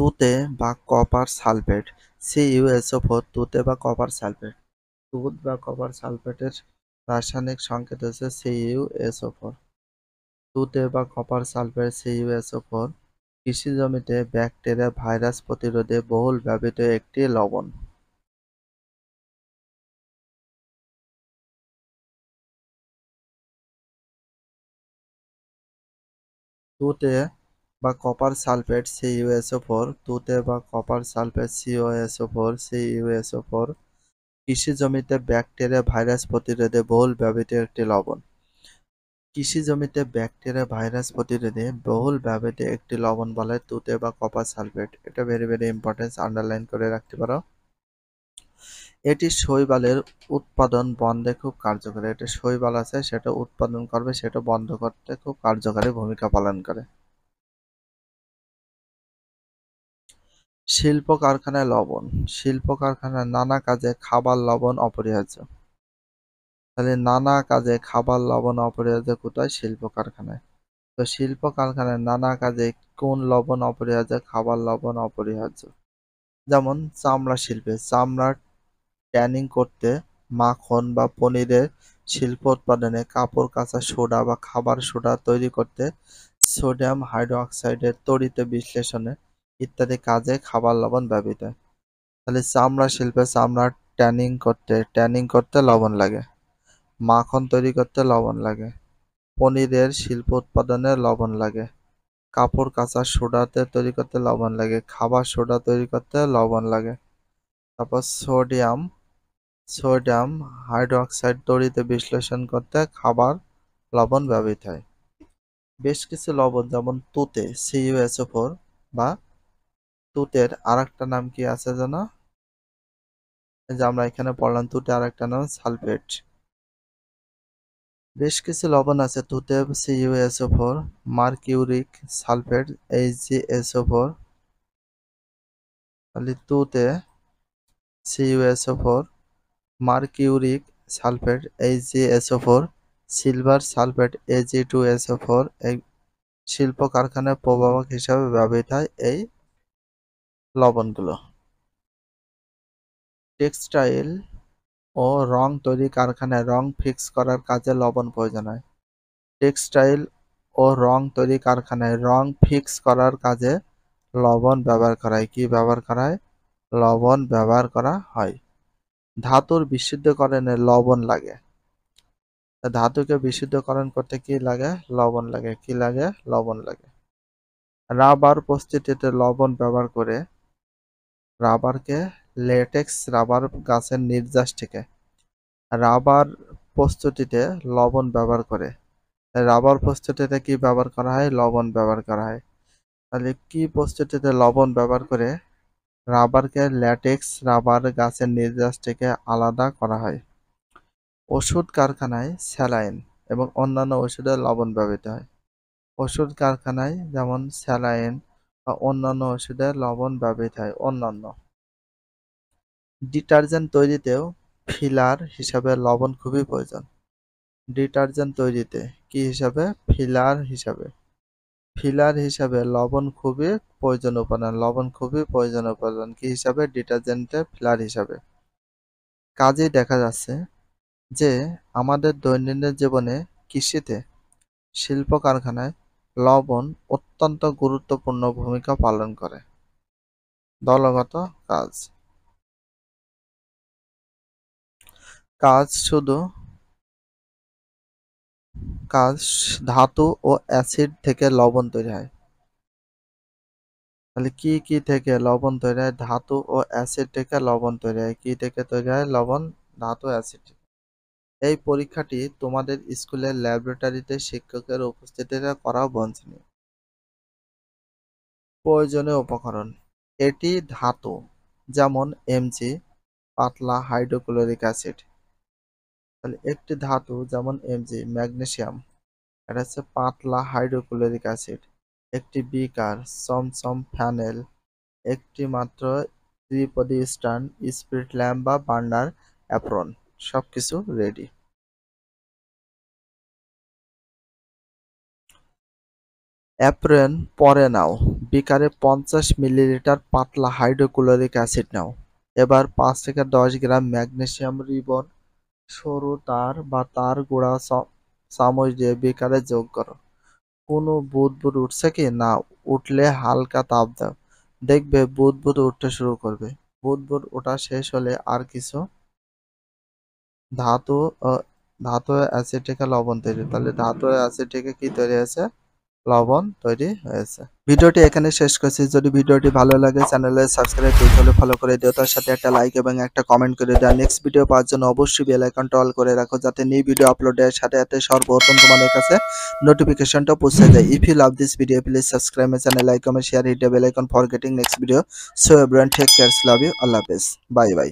তুতে বা copper sulphate CuSO4 তুতে বা কপার সালফেট। তুত বা কপার সালফেটের রাসায়নিক সংকেত হচ্ছে CuSO4। তুতে বা কপার সালফেট CuSO4 কৃষি জমিতে ব্যাকটেরিয়া ভাইরাস প্রতিরোধে বহুল ব্যবহৃত একটি লবণ। তুতে বা কপার সালফেট CuSO4 তুতে বা কপার সালফেট CuSO4 কৃষি জমিতে ব্যাকটেরিয়া ভাইরাস প্রতিরোধে বহুল ব্যবহৃত একটি লবণ। কৃষি জমিতে ব্যাকটেরিয়া ভাইরাস প্রতিরোধে বহুল ব্যবহৃত একটি লবণ বলে তুতে বা কপার সালফেট। এটা ভেরি ভেরি ইম্পর্টেন্ট, আন্ডারলাইন করে রাখতে পারো। এটি শৈবালের উৎপাদন বন্ধে খুব কার্যকরী। এটা শৈবাল আছে সেটা উৎপাদন করবে, সেটা বন্ধ করতে খুব কার্যকরী ভূমিকা পালন করে। শিল্প কারখানায় লবণ। শিল্প কারখানায় নানা কাজে খাবার লবণ অপরিহার্য। তাহলে নানা কাজে খাবার লবণ অপরিহার্য কোথায়? শিল্প কারখানায়। তো শিল্প কারখানায় নানা কাজে কোন লবণ অপরিহার্য? খাবার লবণ অপরিহার্য। যেমন চামড়া শিল্পে চামড়ার ট্যানিং করতে, মাখন বা পনিরের শিল্প উৎপাদনে, কাপড় কাচা সোডা বা খাবার সোডা তৈরি করতে, সোডিয়াম হাইড্রোক্সাইডের তড়িৎ বিশ্লেষণে ইত্যাদি কাজে খাবার লবণ ব্যবহৃত হয়। তাহলে চামড়া শিল্পে চামড়ার ট্যানিং করতে লবণ লাগে, মাখন তৈরি করতে লবণ লাগে, পনিরের শিল্প উৎপাদনে লবণ লাগে, কাপড় কাচা সোডাতে তৈরি করতে লবণ লাগে, খাবার সোডা তৈরি করতে লবণ লাগে। তারপর সোডিয়াম হাইড্রোক্সাইড তড়িৎ বিশ্লেষণ করতে খাবার লবণ ব্যবহৃত হয়। বেশ কিছু লবণ যেমন তুতে CuSO4 বা তুতের আরেকটা নাম কি আছে জানো? এই যে আমরা এখানে পড়লাম তুতে আরেকটা নাম সালফেট। বেশ কিছু লবণ আছে তুতে CuSO4, মার্কিউরিক সালফেট HgSO4। তাহলে তুতে CuSO4, mercuric sulphate HgSO4, silver sulphate Ag2SO4 এই শিল্প কারখানায় প্রভাবক হিসাবে ব্যবহৃত হয় এই লবণগুলো। টেক্সটাইল ও রং তৈরি কারখানায় রং ফিক্স করার কাজে লবণ প্রয়োজন হয়। টেক্সটাইল ও রং তৈরি কারখানায় রং ফিক্স করার কাজে লবণ ব্যবহার করা হয়। কি ব্যবহার করা হয়? লবণ ব্যবহার করা হয়। ধাতুর বিশুদ্ধকরণে লবণ লাগে। ধাতুকে বিশুদ্ধকরণ করতে কি লাগে? লবণ লাগে। কি লাগে? লবণ লাগে। রাবার প্রস্তুতিতে লবণ ব্যবহার করে রাবারকে লেটেক্স রাবার গাছের নির্যাস থেকে রাবার প্রস্তুতিতে লবণ ব্যবহার করে। রাবার প্রস্তুতিতে কি ব্যবহার করা হয়? লবণ ব্যবহার করা হয়। তাহলে কি প্রস্তুতিতে লবণ ব্যবহার করে? রাবারকে ল্যাটেক্স রাবার গাছের নির্যাস থেকে আলাদা করা হয়। ওষুধ কারখানায় স্যালাইন এবং অন্যান্য ওষুধে লবণ ব্যবহৃত হয়। ওষুধ কারখানায় যেমন স্যালাইন বা অন্যান্য ওষুধে লবণ ব্যবহৃত হয়। অন্যান্য ডিটারজেন্ট তৈরিতেও ফিলার হিসাবে লবণ খুবই প্রয়োজন। ডিটারজেন্ট তৈরিতে কি হিসাবে? ফিলার হিসাবে লবণ খুবই প্রয়োজনীয় উপাদান। লবণ খুবই প্রয়োজনীয় উপাদান কি হিসাবে? ডিটারজেন্টে ফিলার হিসাবে। কাজেই দেখা যাচ্ছে যে আমাদের দৈনন্দিন জীবনে, কৃষিতে, শিল্প কারখানায় লবণ অত্যন্ত গুরুত্বপূর্ণ ভূমিকা পালন করে। দলগত কাজ। কাজ শুধু কাজ ধাতু ও অ্যাসিড থেকে লবণ তৈরি হয়। তাহলে কি কি থেকে লবণ তৈরি হয়? ধাতু ও অ্যাসিড থেকে লবণ তৈরি হয়। কি থেকে তৈরি হয় লবণ? ধাতু অ্যাসিড। এই পরীক্ষাটি তোমাদের স্কুলের ল্যাবরেটরিতে শিক্ষকের উপস্থিতিতে করা বাঞ্ছনীয়। প্রয়োজনীয় উপকরণ। এটি ধাতু, যেমন Mg, পাতলা হাইড্রোক্লোরিক অ্যাসিড। তাহলে একটি ধাতু যেমন Mg, ম্যাগনেসিয়াম, এটা হচ্ছে পাতলা হাইড্রোক্লোরিক অ্যাসিড। একটি বিকার, চমচম, ফ্যানেল, একটি মাত্র ত্রিপদী স্ট্যান্ড, স্পিরিট ল্যাম্প বা বার্নার অ্যাপ্রন, সবকিছু রেডি। অ্যাপ্রেন পরে নাও। বিকারে 50 মিলিলিটার পাতলা হাইড্রোক্লোরিক অ্যাসিড নাও। এবার 5 থেকে 10 গ্রাম ম্যাগনেসিয়াম রিবন সরু তার বা তার গুঁড়া চামচ দিয়ে বিকারে যোগ করো। কোনো বুদবুদ উঠছে কি না, উঠলে হালকা তাপ দাও, দেখবে বুদবুদ উঠতে শুরু করবে। বুদবুদ ওঠা শেষ হলে আর কিছু ধাতু ধাতু অ্যাসিড থেকে লবণ তৈরি, তাহলে ধাতু অ্যাসিড থেকে কি তৈরি হয়েছে, লবণ তৈরি হয়েছে। ভিডিওটি এখানে শেষ করছি। যদি ভিডিওটি ভালো লাগে চ্যানেলে সাবস্ক্রাইব করতে হলে ফলো করে দিও, তার সাথে একটা লাইক এবং একটা কমেন্ট করে দাও। নেক্সট ভিডিও পাওয়ার জন্য অবশ্যই বেল আইকনটা অল করে রাখো, যাতে নিউ ভিডিও আপলোডের সাথে সাথে সর্বপ্রথম তোমাদের কাছে নোটিফিকেশনটা পৌঁছে যায়। If you love this video please subscribe my channel, like comment share, hit the bell icon for getting next video. So everyone take care, love you, আল্লাহ হাফেজ, বাই বাই।